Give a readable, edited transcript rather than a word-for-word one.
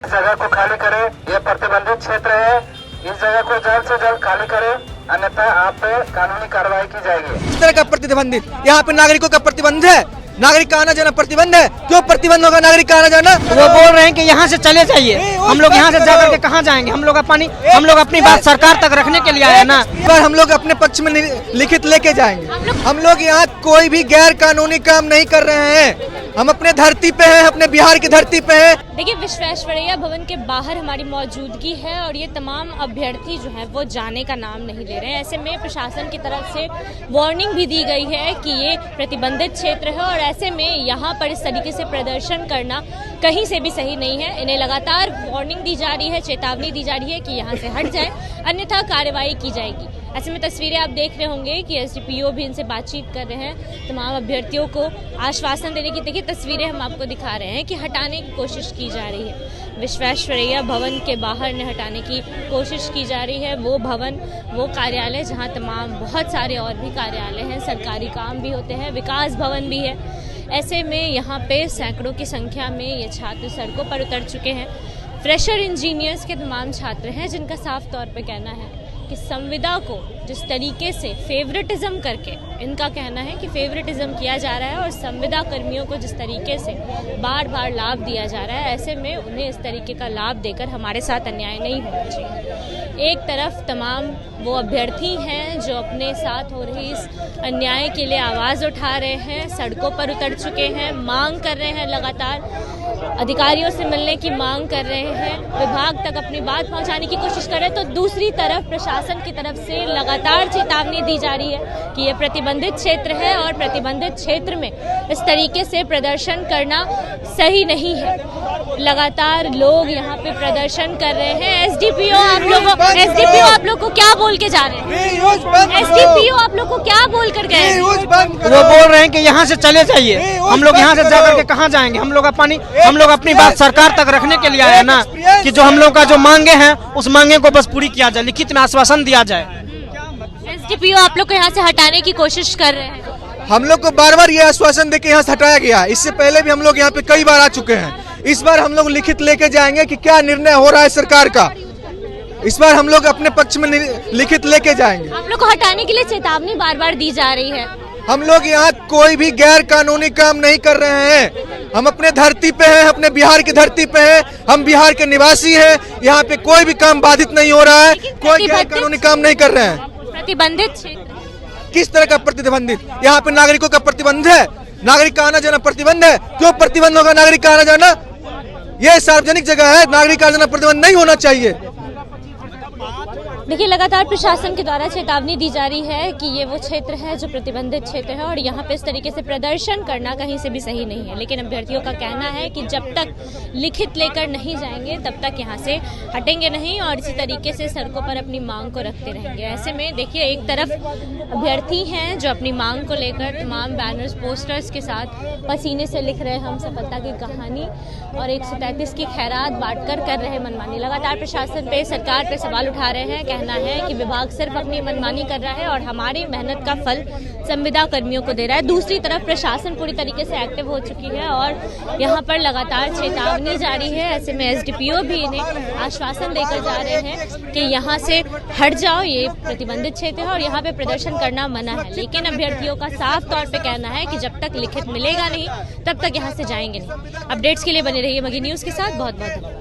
इस जगह को खाली करें, ये प्रतिबंधित क्षेत्र है। इस जगह को जल्द से जल्द खाली करें, अन्यथा आप पे कानूनी कार्रवाई की जाएगी। इस तरह का प्रतिबंधित, यहाँ पे नागरिकों का प्रतिबंध है, नागरिक का आना जाना प्रतिबंध है। क्यों प्रतिबंध होगा नागरिक का आना जाना? वो बोल रहे हैं कि यहाँ से चले जाइए। हम लोग यहाँ से जाकर के कहाँ जाएंगे? हम लोग अपनी बात सरकार तक रखने के लिए आए हैं ना। पर हम लोग अपने पक्ष में लिखित लेके जाएंगे। हम लोग यहाँ कोई भी गैर कानूनी काम नहीं कर रहे हैं। हम अपने धरती पे हैं, अपने बिहार की धरती पे हैं। देखिए, विश्वेश्वरैया भवन के बाहर हमारी मौजूदगी है और ये तमाम अभ्यर्थी जो हैं वो जाने का नाम नहीं ले रहे हैं। ऐसे में प्रशासन की तरफ से वार्निंग भी दी गई है कि ये प्रतिबंधित क्षेत्र है और ऐसे में यहाँ पर इस तरीके से प्रदर्शन करना कहीं से भी सही नहीं है। इन्हें लगातार वार्निंग दी जा रही है, चेतावनी दी जा रही है कि यहाँ से हट जाए, अन्यथा कार्रवाई की जाएगी। ऐसे में तस्वीरें आप देख रहे होंगे कि एसडीपीओ भी इनसे बातचीत कर रहे हैं, तमाम अभ्यर्थियों को आश्वासन देने की। देखिए, तस्वीरें हम आपको दिखा रहे हैं कि हटाने की कोशिश की जा रही है। विश्वेश्वरैया भवन के बाहर ने हटाने की कोशिश की जा रही है। वो भवन, वो कार्यालय जहां तमाम बहुत सारे और भी कार्यालय हैं, सरकारी काम भी होते हैं, विकास भवन भी है। ऐसे में यहाँ पे सैकड़ों की संख्या में ये छात्र सड़कों पर उतर चुके हैं। फ्रेशर इंजीनियर्स के तमाम छात्र हैं जिनका साफ तौर पर कहना है कि संविदा को जिस तरीके से फेवरेटिज्म करके, इनका कहना है कि फेवरेटिज्म किया जा रहा है और संविदा कर्मियों को जिस तरीके से बार बार लाभ दिया जा रहा है, ऐसे में उन्हें इस तरीके का लाभ देकर हमारे साथ अन्याय नहीं होना चाहिए। एक तरफ तमाम वो अभ्यर्थी हैं जो अपने साथ हो रही इस अन्याय के लिए आवाज़ उठा रहे हैं, सड़कों पर उतर चुके हैं, मांग कर रहे हैं, लगातार अधिकारियों से मिलने की मांग कर रहे हैं, विभाग तक अपनी बात पहुंचाने की कोशिश कर रहे हैं। तो दूसरी तरफ प्रशासन की तरफ से लगातार चेतावनी दी जा रही है कि ये प्रतिबंधित क्षेत्र है और प्रतिबंधित क्षेत्र में इस तरीके से प्रदर्शन करना सही नहीं है। लगातार लोग यहाँ पे प्रदर्शन कर रहे हैं। एसडीपीओ आप लोग को क्या बोल के जा रहे हैं? एसडीपीओ आप लोग को क्या बोल कर गए? वो बोल रहे हैं कि यहाँ से चले जाइए। हम लोग यहाँ से जाकर के कहाँ जाएंगे? हम लोग अपनी बात सरकार तक रखने के लिए आए हैं ना, कि जो हम लोग का जो मांगे हैं उस मांगे को बस पूरी किया जाए, लिखित में आश्वासन दिया जाए। एसडीपीओ आप लोग को यहाँ से हटाने की कोशिश कर रहे हैं। हम लोग को बार बार ये आश्वासन देके यहाँ से हटाया गया। इससे पहले भी हम लोग यहाँ पे कई बार आ चुके हैं। इस बार हम लोग लिखित लेके जाएंगे कि क्या निर्णय हो रहा है सरकार का। इस बार हम लोग अपने पक्ष में लिखित लेके जाएंगे। आप लोग को हटाने के लिए चेतावनी बार बार दी जा रही है। हम लोग यहाँ कोई भी गैर कानूनी काम नहीं कर रहे हैं। हम अपने धरती पे हैं, अपने बिहार की धरती पे हैं। हम बिहार के निवासी हैं। यहाँ पे कोई भी काम बाधित नहीं हो रहा है, कोई गैर कानूनी काम नहीं कर रहे हैं। प्रतिबंधित क्षेत्र किस तरह का प्रतिबंधित? यहाँ पे नागरिकों का प्रतिबंध है, नागरिक का आना जाना प्रतिबंध है। क्यों प्रतिबंध होगा नागरिक का आना जाना? ये सार्वजनिक जगह है, नागरिक का आना जाना प्रतिबंध नहीं होना चाहिए। देखिए, लगातार प्रशासन के द्वारा चेतावनी दी जा रही है कि ये वो क्षेत्र है जो प्रतिबंधित क्षेत्र है और यहाँ पे इस तरीके से प्रदर्शन करना कहीं से भी सही नहीं है। लेकिन अभ्यर्थियों का कहना है कि जब तक लिखित लेकर नहीं जाएंगे तब तक यहाँ से हटेंगे नहीं और इसी तरीके से सड़कों पर अपनी मांग को रखते रहेंगे। ऐसे में देखिए, एक तरफ अभ्यर्थी हैं जो अपनी मांग को लेकर तमाम बैनर्स, पोस्टर्स के साथ पसीने से लिख रहे हम सफलता की कहानी और 133 की खैरात बांटकर कर रहे मनमानी। लगातार प्रशासन पे, सरकार पे सवाल उठा रहे हैं। कहना है कि विभाग सिर्फ अपनी मनमानी कर रहा है और हमारी मेहनत का फल संविदा कर्मियों को दे रहा है। दूसरी तरफ प्रशासन पूरी तरीके से एक्टिव हो चुकी है और यहाँ पर लगातार चेतावनी जारी है। ऐसे में एसडीपीओ भी इन्हें आश्वासन देकर जा रहे हैं कि यहाँ से हट जाओ, ये प्रतिबंधित क्षेत्र है और यहाँ पे प्रदर्शन करना मना है। लेकिन अभ्यर्थियों का साफ तौर पे कहना है कि जब तक लिखित मिलेगा नहीं तब तक यहाँ से जाएंगे नहीं। अपडेट्स के लिए बने रहिए मगी न्यूज़ के साथ। बहुत बहुत धन्यवाद।